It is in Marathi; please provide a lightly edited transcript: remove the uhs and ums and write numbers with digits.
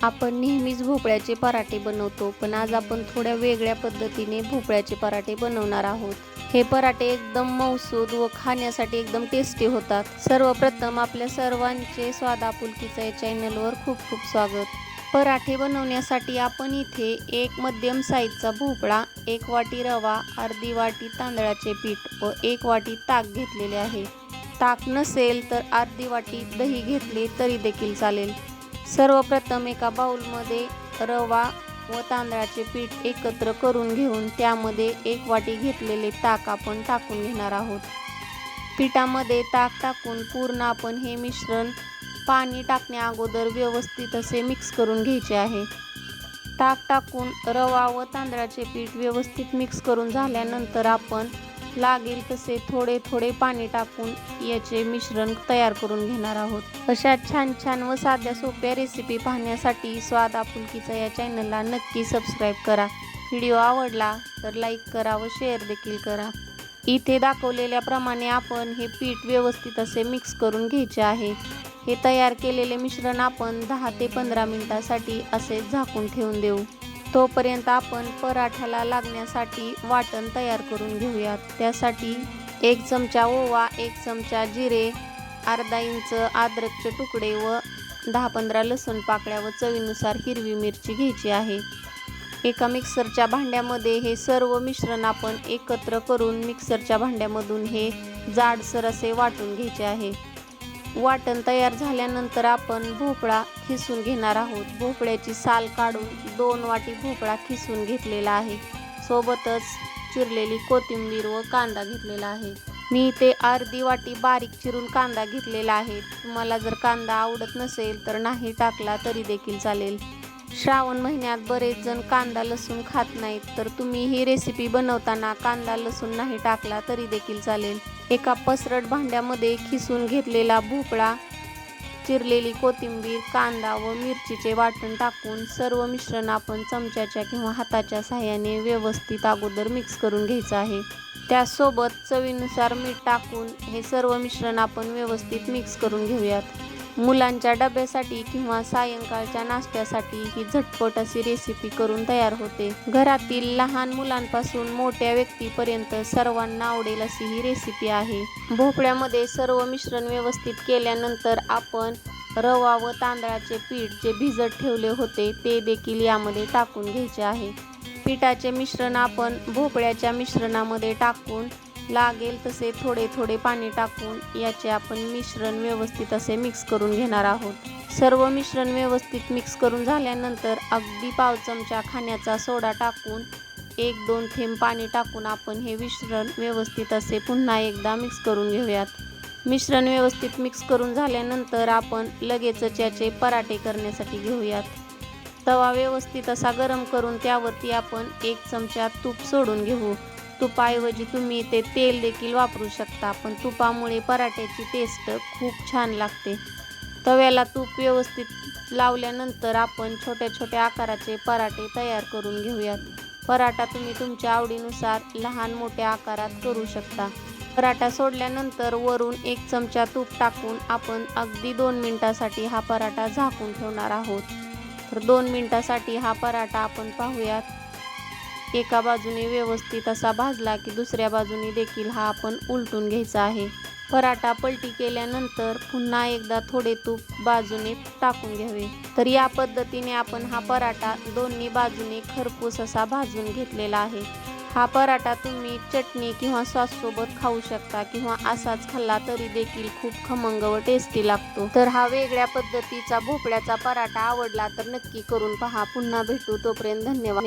आपण नेहमीच भोपळ्याचे पराठे बनवतो, पण आज आपण थोड्या वेगळ्या पद्धतीने भोपळ्याचे पराठे बनवणार आहोत। हे पराठे एकदम मऊसूद व खाण्यासाठी एकदम टेस्टी होतात। सर्वप्रथम आपल्या सर्वांचे स्वाद आपुलकीचा या चॅनलवर खूप खूप स्वागत। पराठे बनवण्यासाठी आपण इथे एक मध्यम साईजचा भोपळा, 1 वाटी रवा, अर्धी वाटी तांदळाचे पीठ व 1 वाटी ताक घेतलेले आहे। ताक नसेल तर अर्धी वाटी दही घेतले तरी देखील चालेल। सर्वप्रथम एका बाउलमध्ये रवा व तांदळाचे पीठ एकत्र करून घेऊन त्यामध्ये 1 वाटी घेतलेले ताक आपण टाकून घेणार आहोत। पिठामध्ये ताक टाकून पूर्ण आपण हे मिश्रण पाणी टाकण्या अगोदर व्यवस्थित असे मिक्स करून घ्यायचे आहे। ताक टाकून रवा व तांदळाचे पीठ व्यवस्थित मिक्स करून झाल्यानंतर आपण लागेल तसे थोडे थोडे पाणी टाकून याचे मिश्रण तयार करून घेणार आहोत। अशा छान छान व साध्या सोप्या रेसिपी पाहण्यासाठी स्वाद आपुलकीचा या चॅनलला नक्की सबस्क्राईब करा। व्हिडिओ आवडला तर लाईक करा व शेअर देखील करा। इथे दाखवलेल्याप्रमाणे आपण हे पीठ व्यवस्थित असे मिक्स करून घ्यायचे आहे। हे तयार केलेले मिश्रण आपण 10 ते 15 मिनिटांसाठी असे झाकून ठेवून देऊ। तोपर्यंत आपण पराठ्याला लागण्यासाठी वाटण तयार करून घेऊयात। त्यासाठी 1 चमचा ओवा, 1 चमचा जिरे, अर्धा इंच अद्रकचे तुकडे व 10-15 लसूण पाकळ्या व चवीनुसार हिरवी मिरची घ्यायची आहे। एका मिक्सरच्या भांड्यामध्ये हे सर्व मिश्रण आपण एकत्र करून मिक्सरच्या भांड्यामधून हे जाडसर असे वाटून घ्यायचे आहे। वाटण तयार झाल्यानंतर आपण भोपळा खिसून घेणार आहोत। भोपळ्याची साल काढून 2 वाटी भोपळा खिसून घेतलेला आहे। सोबतच चिरलेली कोथिंबीर व कांदा घेतलेला आहे। मी इथे अर्धी वाटी बारीक चिरून कांदा घेतलेला आहे। तुम्हाला जर कांदा आवडत नसेल तर नाही टाकला तरी देखील चालेल। श्रावण महिन्यात बरेच जण कांदा लसूण खात नाहीत, तर तुम्ही ही रेसिपी बनवताना कांदा लसूण नाही टाकला तरी देखील चालेल। एका पसरट भांड्यामध्ये खिसून घेतलेला भोपळा, चिरलेली कोथिंबीर, कांदा व मिरचीचे वाटण टाकून सर्व मिश्रण आपण चमच्याच्या किंवा हाताच्या सहाय्याने व्यवस्थित अगोदर मिक्स करून घ्यायचं आहे। त्यासोबत चवीनुसार मीठ टाकून हे सर्व मिश्रण आपण व्यवस्थित मिक्स करून घेऊयात। मुलांच्या डब्यासाठी किंवा सायंकाळच्या नाश्त्यासाठी ही झटपट अशी रेसिपी करून तयार होते। घरातील लहान मुलांपासून मोठ्या व्यक्तीपर्यंत सर्वांना आवडेल अशी ही रेसिपी आहे। भोपळ्यामध्ये सर्व मिश्रण व्यवस्थित केल्यानंतर आपण रवा व तांदळाचे पीठ जे भिजत ठेवले होते ते देखील यामध्ये टाकून घ्यायचे आहे। पिठाचे मिश्रण आपण भोपळ्याच्या मिश्रणामध्ये टाकून लागेल तसे थोडे थोडे पाणी टाकून याचे आपण मिश्रण व्यवस्थित असे मिक्स करून घेणार आहोत। सर्व मिश्रण व्यवस्थित मिक्स करून झाल्यानंतर अगदी पाव चमचा खाण्याचा सोडा टाकून 1-2 थेंब पाणी टाकून आपण हे मिश्रण व्यवस्थित असे पुन्हा एकदा मिक्स करून घेऊयात। मिश्रण व्यवस्थित मिक्स करून झाल्यानंतर आपण लगेचच याचे पराठे करण्यासाठी घेऊयात। तवा व्यवस्थित असा गरम करून त्यावरती आपण 1 चमचा तूप सोडून घेऊ। तुपाऐवजी तुम्ही ते तेल देखील वापरू शकता, पण तुपामुळे पराठ्याची टेस्ट खूप छान लागते। तव्याला तूप व्यवस्थित लावल्यानंतर आपण छोट्या छोट्या आकाराचे पराठे तयार करून घेऊयात। पराठा तुम्ही तुमच्या आवडीनुसार लहान मोठ्या आकारात करू शकता। पराठा सोडल्यानंतर वरून 1 चमचा तूप टाकून आपण अगदी 2 मिनिटांसाठी हा पराठा झाकून ठेवणार आहोत। तर 2 मिनिटांसाठी हा पराठा आपण पाहूयात। एका बाजूने व्यवस्थित असा भाजला की दुसऱ्या बाजूने देखील हा आपण उलटून घ्यायचा आहे। पराठा पलटी केल्यानंतर पुन्हा एकदा थोडे तूप बाजूने टाकून घ्यावे। तर या पद्धतीने आपण हा पराठा दोन्ही बाजूने खरपूस असा भाजून घेतलेला आहे। हा पराठा तुम्ही चटणी किंवा सॉस सोबत खाऊ शकता किंवा असाच खाल्ला तरी देखील खूप खमंग व टेस्टी लागतो। तर हा वेगळ्या पद्धतीचा भोपळ्याचा पराठा आवडला तर नक्की करून पहा। पुन्हा भेटू, तोपर्यंत धन्यवाद।